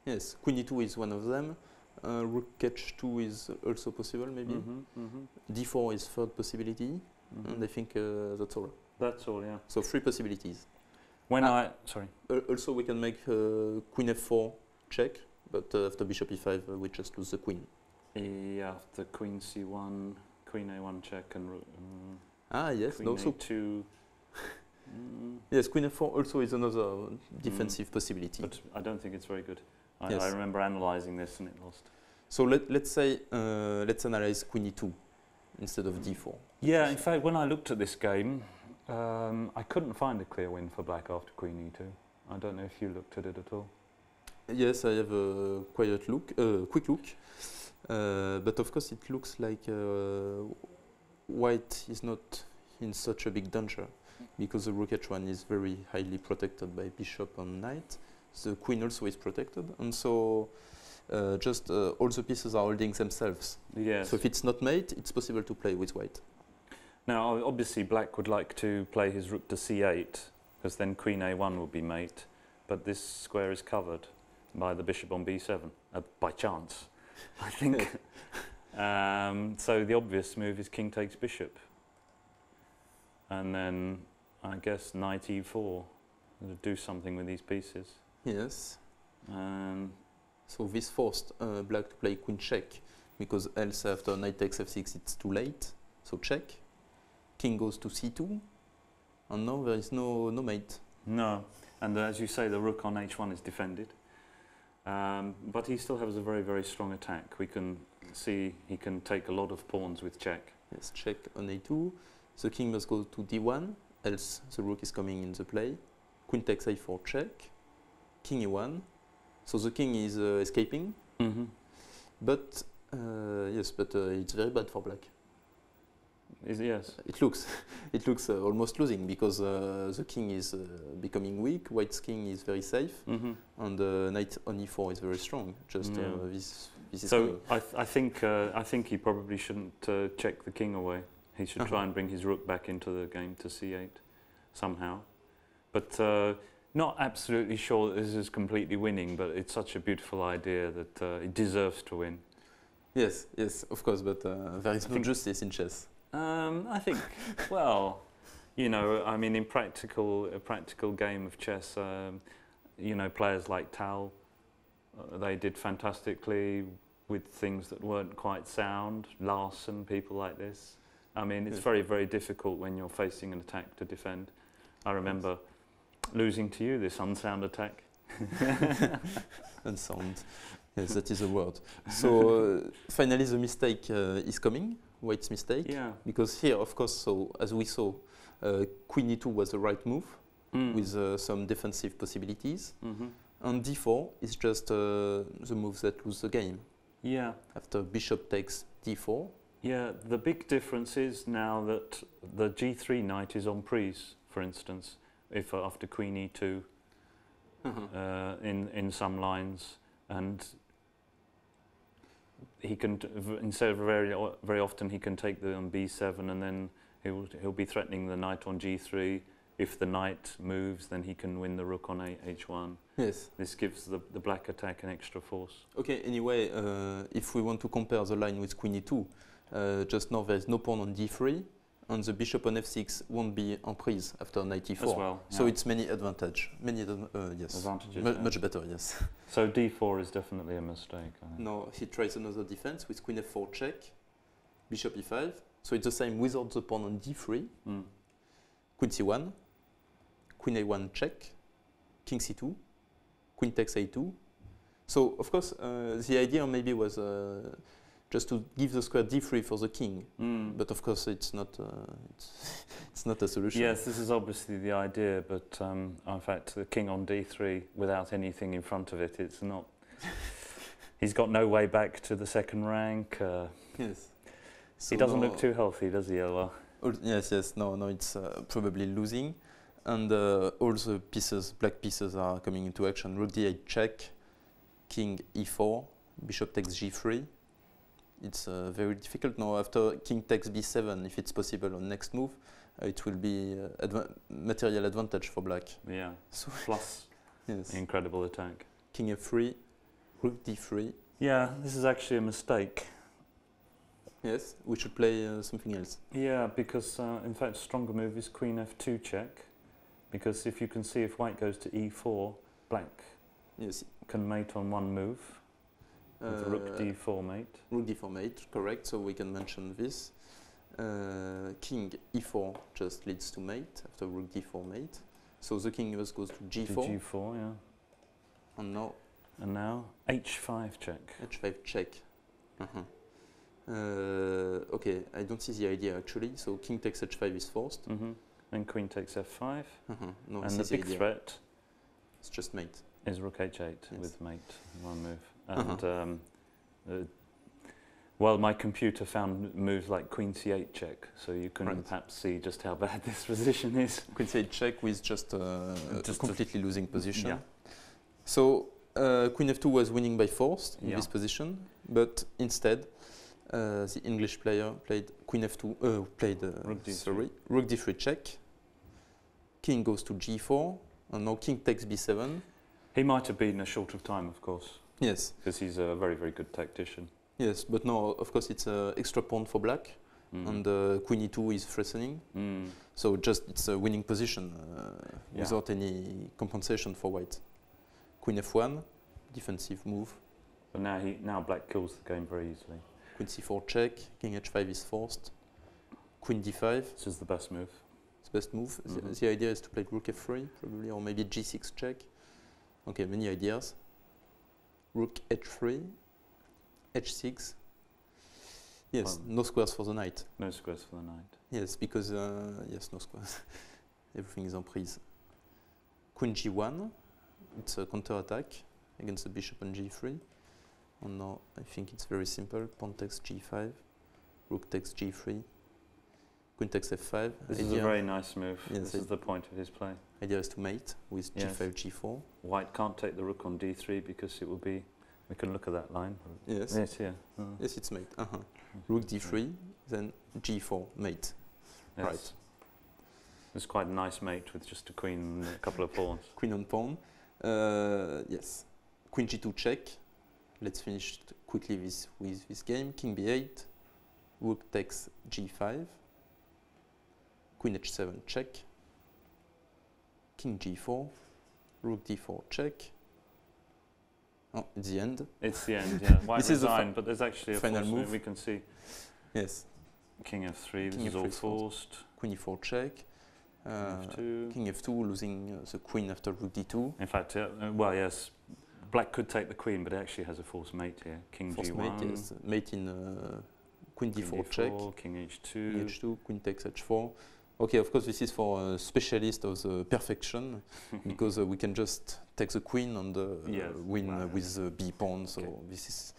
[SPEAKER 2] Yes, queen e2 is one of them. Rook h2 is also possible, maybe. D4 is third possibility, and I think that's all.
[SPEAKER 1] That's all, yeah.
[SPEAKER 2] So 3 possibilities.
[SPEAKER 1] When sorry.
[SPEAKER 2] Also, we can make queen f4 check, but after bishop e5, we just lose the queen.
[SPEAKER 1] Yeah, after queen c1, queen a1 check, and
[SPEAKER 2] yes,
[SPEAKER 1] queen
[SPEAKER 2] also
[SPEAKER 1] a2.
[SPEAKER 2] Yes, queen f4 also is another defensive possibility.
[SPEAKER 1] But I don't think it's very good.
[SPEAKER 2] Yes.
[SPEAKER 1] I remember analysing this and it lost.
[SPEAKER 2] So let's say let's analyze queen e2 instead of d4.
[SPEAKER 1] Yeah, in fact, when I looked at this game, I couldn't find a clear win for Black after queen e2. I don't know if you looked at it at all.
[SPEAKER 2] Yes, I have a quick look, but of course it looks like White is not in such a big danger because the rook h1 is very highly protected by bishop and knight. The queen also is protected, and so just all the pieces are holding themselves.
[SPEAKER 1] Yes.
[SPEAKER 2] So if it's not mate, it's possible to play with White.
[SPEAKER 1] Now, obviously, Black would like to play his rook to c8, because then queen a1 will be mate, but this square is covered by the bishop on b7, by chance, I think. So the obvious move is king takes bishop. And then, I guess, knight e4, to do something with these pieces.
[SPEAKER 2] Yes. So this forced Black to play queen check, because else after knight takes f6 it's too late. So check. King goes to c2, and now there is no mate.
[SPEAKER 1] No, and as you say, the rook on h1 is defended. But he still has a very, very strong attack. We can see he can take a lot of pawns with check.
[SPEAKER 2] Yes, check on a2. The king must go to d1, else the rook is coming in the play. Queen takes a4 check. King e1. So the king is escaping. But yes, but it's very bad for Black.
[SPEAKER 1] Yes.
[SPEAKER 2] It looks almost losing because the king is becoming weak. White's king is very safe, and knight on e4 is very strong. Just this is.
[SPEAKER 1] So I think he probably shouldn't check the king away. He should try and bring his rook back into the game to c8 somehow. But not absolutely sure that this is completely winning. But it's such a beautiful idea that it deserves to win.
[SPEAKER 2] Yes, yes, of course. But there is no justice in chess.
[SPEAKER 1] I think, well, you know, I mean, in a practical game of chess, you know, players like Tal, they did fantastically with things that weren't quite sound. Larson, people like this. I mean, it's very, very difficult when you're facing an attack to defend. I remember losing to you this unsound attack.
[SPEAKER 2] Unsound. Yes, that is a word. So finally, the mistake is coming. White's mistake.
[SPEAKER 1] Yeah.
[SPEAKER 2] Because here, of course, so as we saw, Queen e2 was the right move with some defensive possibilities. And d4 is just the moves that lose the game.
[SPEAKER 1] Yeah.
[SPEAKER 2] After bishop takes d4.
[SPEAKER 1] Yeah, the big difference is now that the g3 knight is en prise, for instance, if after queen e2 in some lines, and he can instead of very often he can take the on b7, and then he'll be threatening the knight on g3. If the knight moves, then he can win the rook on h1.
[SPEAKER 2] Yes.
[SPEAKER 1] This gives the black attack an extra force.
[SPEAKER 2] Okay, anyway, if we want to compare the line with queen e2, just now there is no pawn on d3, and the bishop on f6 won't be en prise after knight e4.
[SPEAKER 1] As well, yeah.
[SPEAKER 2] So it's many advantage. Yes.
[SPEAKER 1] Advantages.
[SPEAKER 2] Much better, yes.
[SPEAKER 1] So d4 is definitely a mistake. I think.
[SPEAKER 2] Now he tries another defense with queen f4 check, bishop e5. So it's the same without the pawn on d3. Queen c1, queen a1 check, king c2, queen takes a2. So of course the idea maybe was just to give the square d3 for the king, but of course it's not it's not a solution.
[SPEAKER 1] Yes, this is obviously the idea, but in fact the king on d3 without anything in front of it, it's not. He's got no way back to the second rank.
[SPEAKER 2] Yes. So
[SPEAKER 1] he doesn't look too healthy, does he, Eloi?
[SPEAKER 2] Yes. No, it's probably losing. And all the pieces, black pieces, are coming into action. Rook d8 check, king e4, bishop takes g3. It's very difficult now. After king takes b7, if it's possible on next move, it will be material advantage for black.
[SPEAKER 1] Yeah,
[SPEAKER 2] so
[SPEAKER 1] plus
[SPEAKER 2] yes.
[SPEAKER 1] Incredible attack.
[SPEAKER 2] King f3, rook d3.
[SPEAKER 1] Yeah, this is actually a mistake.
[SPEAKER 2] Yes, we should play something else.
[SPEAKER 1] Yeah, because in fact stronger move is queen f2 check. Because if you can see, if white goes to e4, black can mate on one move with rook d4 mate.
[SPEAKER 2] Rook d4 mate, correct. So we can mention this. King e4 just leads to mate after rook d4 mate. So the king just goes to g4.
[SPEAKER 1] To g4, yeah.
[SPEAKER 2] And
[SPEAKER 1] now h5 check.
[SPEAKER 2] h5 check. Okay, I don't see the idea actually. So king takes h5 is forced.
[SPEAKER 1] Then queen takes f5.
[SPEAKER 2] No,
[SPEAKER 1] and the big threat
[SPEAKER 2] it's just mate.
[SPEAKER 1] Is rook h8 with mate in one move. And well, my computer found moves like queen c8 check, so you can perhaps see just how bad this position is.
[SPEAKER 2] Queen c8 check with just a completely losing position.
[SPEAKER 1] Yeah.
[SPEAKER 2] So queen f2 was winning by force in this position, but instead the English player played queen f2. Rook d3 check. King goes to g4, and now king takes b7.
[SPEAKER 1] He might have beaten us short of time, of course.
[SPEAKER 2] Yes.
[SPEAKER 1] Because he's a very, very good tactician.
[SPEAKER 2] Yes, but now, of course, it's an extra pawn for black, and queen e2 is threatening. So just it's a winning position without any compensation for white. Queen f1, defensive move.
[SPEAKER 1] But now black kills the game very easily.
[SPEAKER 2] Queen c4 check, king h5 is forced. Queen d5.
[SPEAKER 1] This is the best move.
[SPEAKER 2] It's the best move. The idea is to play rook f3, probably, or maybe g6 check. Okay, many ideas. Rook h3, h6. Yes, no squares for the knight.
[SPEAKER 1] No squares for the knight.
[SPEAKER 2] Yes, because, yes, no squares. Everything is en prise. Queen g1, it's a counter-attack against the bishop on g3. And now I think it's very simple. Pawn takes g5, rook takes g3, queen takes f5.
[SPEAKER 1] This is a very nice move.
[SPEAKER 2] Yes,
[SPEAKER 1] this is the point of his play.
[SPEAKER 2] Idea is to mate with g5, g4.
[SPEAKER 1] White can't take the rook on d3 because it will be. We can look at that line.
[SPEAKER 2] Yes.
[SPEAKER 1] Yes, yeah.
[SPEAKER 2] Yes, it's mate. Rook d3, then g4 mate.
[SPEAKER 1] Yes.
[SPEAKER 2] Right.
[SPEAKER 1] It's quite a nice mate with just a queen and a couple of pawns.
[SPEAKER 2] Queen on pawn. Yes. Queen g2 check. Let's finish quickly with this game. King b8, rook takes g5, queen h7 check, king g4, rook d4 check. Oh, it's the end.
[SPEAKER 1] It's the end, yeah. White
[SPEAKER 2] This is
[SPEAKER 1] resigned, but there's actually a
[SPEAKER 2] final
[SPEAKER 1] force
[SPEAKER 2] move.
[SPEAKER 1] we can see.
[SPEAKER 2] Yes.
[SPEAKER 1] King f3,
[SPEAKER 2] King
[SPEAKER 1] this is
[SPEAKER 2] F3
[SPEAKER 1] all
[SPEAKER 2] is
[SPEAKER 1] forced.
[SPEAKER 2] Queen e4 check.
[SPEAKER 1] F2.
[SPEAKER 2] King f2, losing the queen after rook d2.
[SPEAKER 1] In fact, well, yes, black could take the queen, but it actually has a forced mate here. King
[SPEAKER 2] Forced
[SPEAKER 1] g1.
[SPEAKER 2] mate, yes. Mate in queen d4 check.
[SPEAKER 1] King h2.
[SPEAKER 2] King h2, queen takes h4. Okay, of course, this is for a specialist of the perfection, because we can just take the queen and win with the b pawn. So this is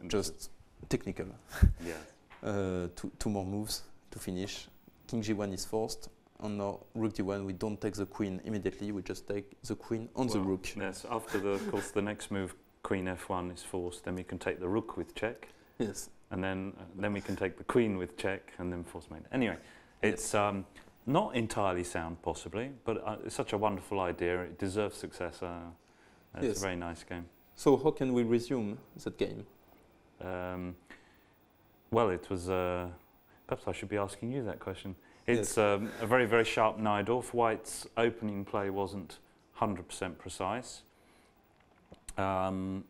[SPEAKER 2] just technical.
[SPEAKER 1] Yeah.
[SPEAKER 2] Two more moves to finish. King g1 is forced, and now rook d1. We don't take the queen immediately. We just take the queen on the rook.
[SPEAKER 1] Yes. After of course, the next move, queen f1 is forced. Then we can take the rook with check.
[SPEAKER 2] Yes.
[SPEAKER 1] And then we can take the queen with check, and then force mate. Anyway, it's not entirely sound, possibly, but it's such a wonderful idea. It deserves success. It's a very nice game.
[SPEAKER 2] So how can we resume that game?
[SPEAKER 1] Well, it was. Perhaps I should be asking you that question. It's a very, very sharp Najdorf. White's opening play wasn't 100% precise. And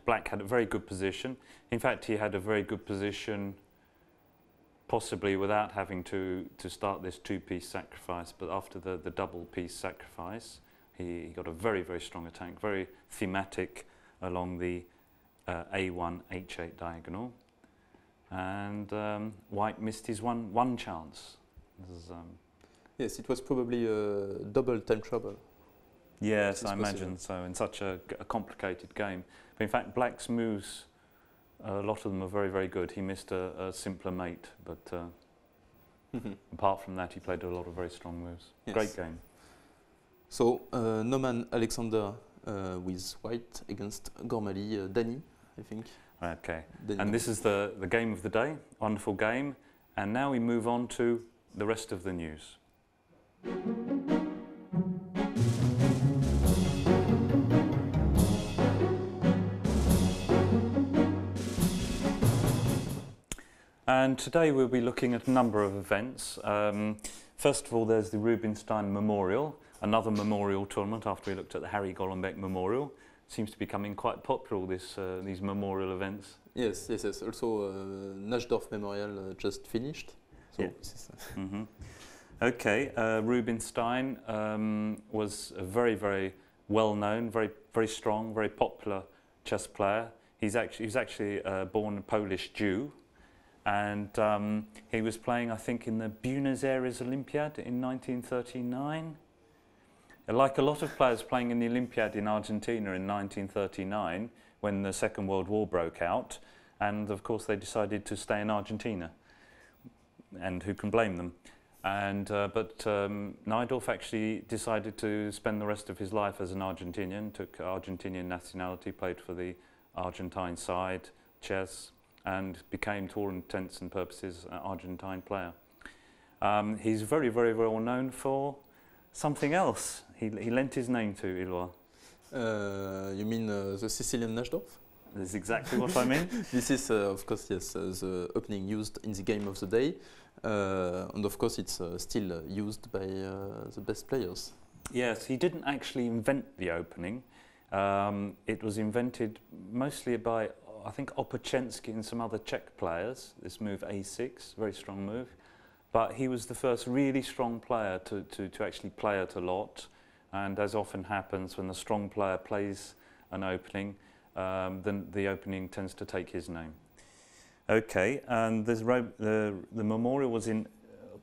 [SPEAKER 1] Black had a very good position. In fact, he had a very good position possibly without having to start this two-piece sacrifice, but after the double-piece sacrifice, he got a very, very strong attack, very thematic along the A1, H8 diagonal. And White missed his one chance.
[SPEAKER 2] Yes, it was probably a double time trouble.
[SPEAKER 1] Yes, I imagine so, in such a complicated game. But in fact, Black's moves, a lot of them are very, very good. He missed a simpler mate, but apart from that, he played a lot of very strong moves. Yes. Great game.
[SPEAKER 2] So, Neumann Alexander with White against Gormally, Danny, I think.
[SPEAKER 1] Okay, and this is the game of the day, wonderful game. And now we move on to the rest of the news. And today we'll be looking at a number of events. First of all, there's the Rubenstein Memorial, another memorial tournament after we looked at the Harry Golombek Memorial. It seems to be becoming quite popular, these memorial events.
[SPEAKER 2] Yes. Also, Najdorf Memorial just finished. So
[SPEAKER 1] Okay, Rubenstein was a very, very well-known, very, very strong, very popular chess player. He was actually born a Polish Jew. And he was playing, I think, in the Buenos Aires Olympiad in 1939. Like a lot of players playing in the Olympiad in Argentina in 1939, when the Second World War broke out. And of course, they decided to stay in Argentina. And who can blame them? And but Najdorf actually decided to spend the rest of his life as an Argentinian, took Argentinian nationality, played for the Argentine side, chess, and became, to all intents and purposes, an Argentine player. He's very, very well known for something else. He lent his name to, Eloi.
[SPEAKER 2] You mean the Sicilian Najdorf?
[SPEAKER 1] That's exactly what I mean.
[SPEAKER 2] This is, of course, yes, the opening used in the game of the day. And of course, it's still used by the best players.
[SPEAKER 1] Yes, he didn't actually invent the opening. It was invented mostly by, I think, Opocensky and some other Czech players, this move A6, very strong move. But he was the first really strong player to actually play it a lot. And as often happens, when the strong player plays an opening, then the opening tends to take his name. Okay, and the memorial was in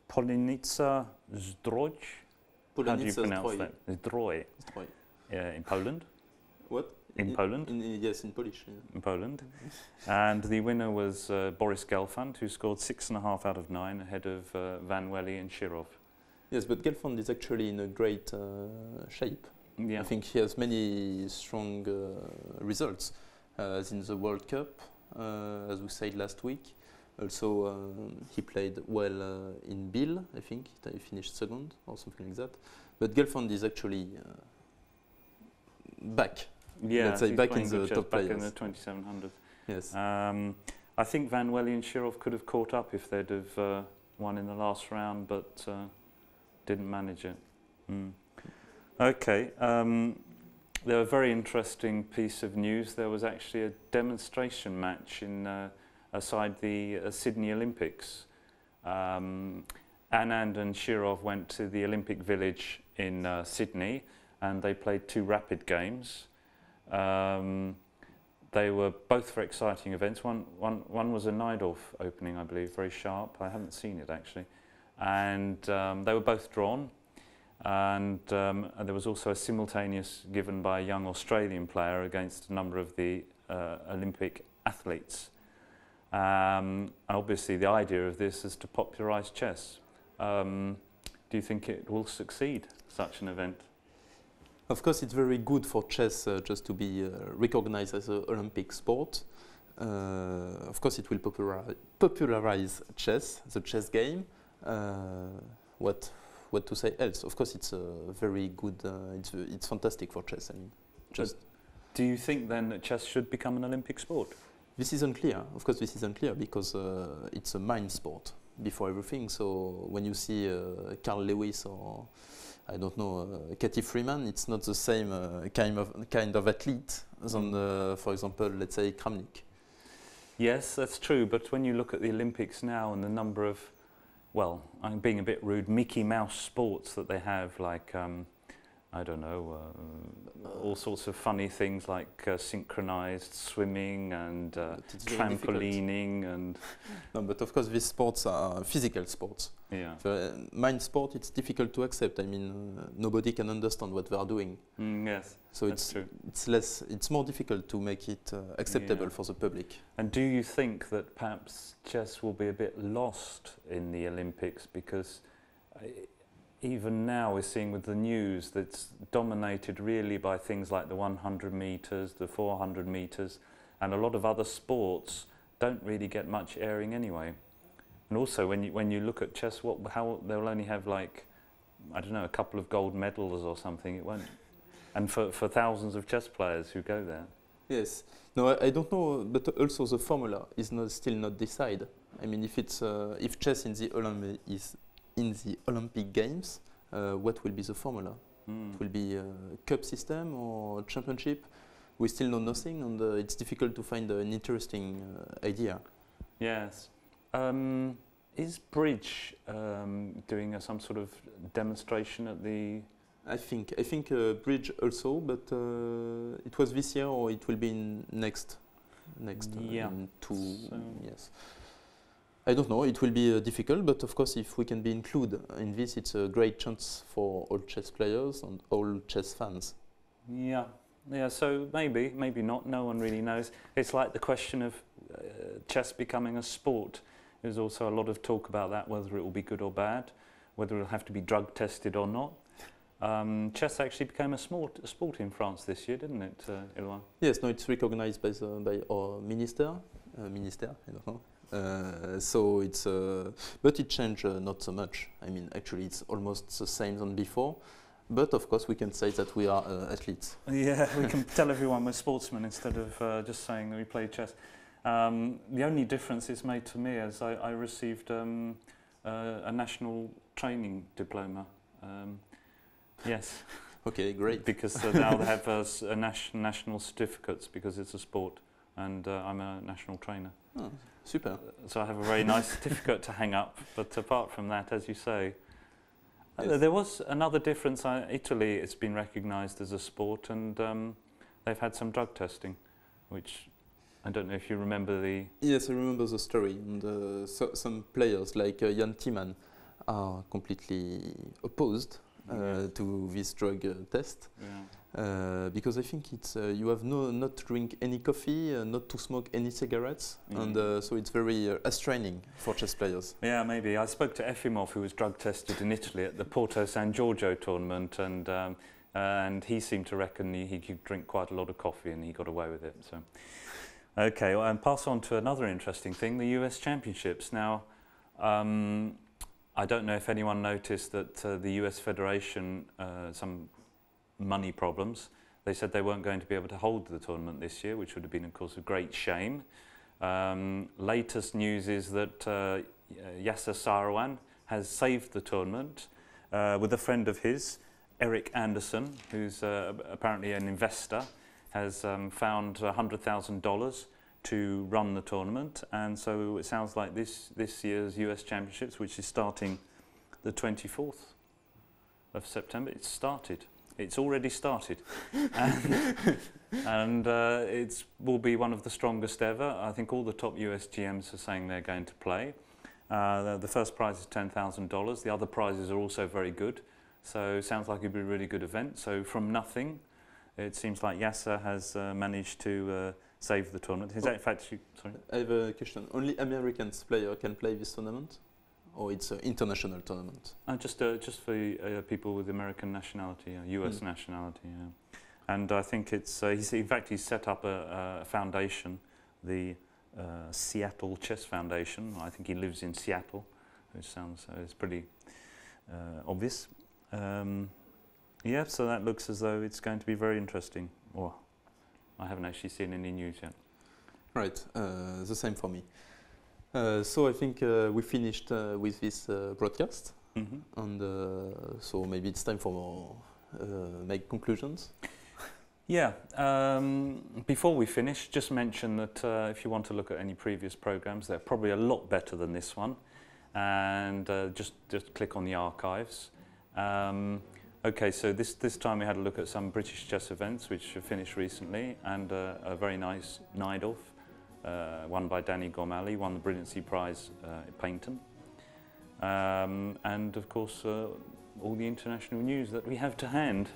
[SPEAKER 1] Polnica Zdrój. How do you pronounce that? Zdrój. Yeah, in Poland.
[SPEAKER 2] What?
[SPEAKER 1] In Poland?
[SPEAKER 2] Yes, in Polish. Yeah.
[SPEAKER 1] In Poland. And the winner was Boris Gelfand, who scored 6.5 out of 9 ahead of Van Wely and Shirov.
[SPEAKER 2] Yes, but Gelfand is actually in a great shape.
[SPEAKER 1] Yeah.
[SPEAKER 2] I think he has many strong results, as in the World Cup, as we said last week. Also, he played well in Bill, I think. He finished second or something like that. But Gelfand is actually back.
[SPEAKER 1] Yeah,
[SPEAKER 2] let's say back in the top
[SPEAKER 1] back
[SPEAKER 2] players.
[SPEAKER 1] in the 2700s.
[SPEAKER 2] Yes.
[SPEAKER 1] I think Van Wely and Shirov could have caught up if they'd have won in the last round, but didn't manage it. Okay. There was a very interesting piece of news. There was actually a demonstration match in aside the Sydney Olympics. Anand and Shirov went to the Olympic Village in Sydney, and they played 2 rapid games. They were both very exciting events. One was a Najdorf opening, I believe, very sharp. I haven't seen it actually. and they were both drawn. And there was also a simultaneous given by a young Australian player against a number of the Olympic athletes. Obviously, the idea of this is to popularise chess. Do you think it will succeed, such an event?
[SPEAKER 2] Of course, it's very good for chess just to be recognized as an Olympic sport. Of course, it will popularize chess, the chess game. What to say else? Of course, it's a very good. It's fantastic for chess. I mean, just.
[SPEAKER 1] Do you think then that chess should become an Olympic sport?
[SPEAKER 2] This is unclear. Of course, this is unclear because it's a mind sport before everything. So when you see Carl Lewis or I don't know Cathy Freeman, it's not the same kind of athlete than, for example, let's say Kramnik.
[SPEAKER 1] Yes, that's true. But when you look at the Olympics now and the number of, well, I'm being a bit rude, Mickey Mouse sports that they have, like I don't know, all sorts of funny things like synchronized swimming and trampolining and.
[SPEAKER 2] No, but of course these sports are physical sports.
[SPEAKER 1] Yeah.
[SPEAKER 2] For mind sport, it's difficult to accept. I mean, nobody can understand what they are doing.
[SPEAKER 1] Yes.
[SPEAKER 2] So
[SPEAKER 1] that's true.
[SPEAKER 2] It's more difficult to make it acceptable for the public.
[SPEAKER 1] And do you think that perhaps chess will be a bit lost in the Olympics because? Even now we're seeing with the news that's dominated really by things like the 100 meters, the 400 meters, and a lot of other sports don't really get much airing anyway. And also when you look at chess, how they'll only have like, I don't know, a couple of gold medals or something. It won't. And for thousands of chess players who go there.
[SPEAKER 2] Yes. No, I don't know, but also the formula is still not decided. I mean, if chess in the Olympic Games, what will be the formula? It will be a cup system or championship? We still know nothing, and it's difficult to find an interesting idea.
[SPEAKER 1] Yes. Is Bridge doing some sort of demonstration at the?
[SPEAKER 2] I think Bridge also, but it was this year or it will be next.
[SPEAKER 1] Yeah.
[SPEAKER 2] In yes. I don't know, it will be difficult, but of course if we can be included in this, it's a great chance for all chess players and all chess fans.
[SPEAKER 1] Yeah, so maybe not, no one really knows. It's like the question of chess becoming a sport. There's also a lot of talk about that, whether it will be good or bad, whether it will have to be drug tested or not. Chess actually became a sport in France this year, didn't it, Eloi?
[SPEAKER 2] Yes, no, it's recognized by our minister, I don't know. So it's, but it changed not so much. I mean, actually, it's almost the same than before. But of course, we can say that we are athletes.
[SPEAKER 1] Yeah, we can tell everyone we're sportsmen instead of just saying that we play chess. The only difference it's made to me is I received a national training diploma. Yes.
[SPEAKER 2] Okay, great.
[SPEAKER 1] Because now they have national certificates because it's a sport, and I'm a national trainer.
[SPEAKER 2] Oh. Super.
[SPEAKER 1] So I have a very nice certificate to hang up, but apart from that, as you say,
[SPEAKER 2] yes.
[SPEAKER 1] There was another difference. Italy, it's been recognised as a sport, and they've had some drug testing, which I don't know if you remember the...
[SPEAKER 2] Yes, I remember the story. And some players like Jan Timman are completely opposed to this drug test. Yeah. Because I think it's you have not to drink any coffee, not to smoke any cigarettes, and so it's very straining for chess players.
[SPEAKER 1] Yeah, maybe. I spoke to Efimov, who was drug tested in Italy at the Porto San Giorgio tournament, and he seemed to reckon he could drink quite a lot of coffee, and he got away with it. So, okay, well, and pass on to another interesting thing: the US Championships. Now, I don't know if anyone noticed that the US Federation some money problems. They said they weren't going to be able to hold the tournament this year, which would have been, of course, a great shame. Latest news is that Yasser Saruhan has saved the tournament with a friend of his, Eric Anderson, who's apparently an investor, has found $100,000 to run the tournament. And so it sounds like this year's US Championships, which is starting the 24th of September, it's started. It's already started, and it will be one of the strongest ever. I think all the top US GMs are saying they're going to play, The first prize is $10,000. The other prizes are also very good. So it sounds like it'd be a really good event. So from nothing, it seems like Yasser has managed to save the tournament. Is that in fact, sorry?
[SPEAKER 2] I have a question. Only American players can play this tournament? Or it's an international tournament?
[SPEAKER 1] Just for people with American nationality, US nationality. Yeah. And I think it's, in fact, he's set up a foundation, the Seattle Chess Foundation. I think he lives in Seattle, which sounds, it's pretty obvious. Yeah, so that looks as though it's going to be very interesting. Or I haven't actually seen any news yet. Right,
[SPEAKER 2] the same for me. So I think we finished with this broadcast, and so maybe it's time for make conclusions.
[SPEAKER 1] Yeah, before we finish, just mention that if you want to look at any previous programs, they're probably a lot better than this one, and just click on the archives. Okay, so this time we had a look at some British chess events which have finished recently, and a very nice Najdorf, won by David Gormally, won the Brillancy Prize at Paynton. And of course all the international news that we have to hand.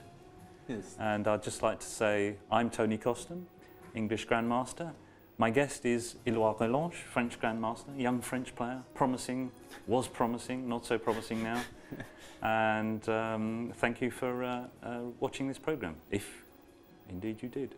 [SPEAKER 2] Yes.
[SPEAKER 1] And I'd just like to say I'm Tony Kosten, English Grandmaster. My guest is Eloi Relange, French Grandmaster, young French player, promising, was promising, not so promising now. And thank you for watching this program, if indeed you did.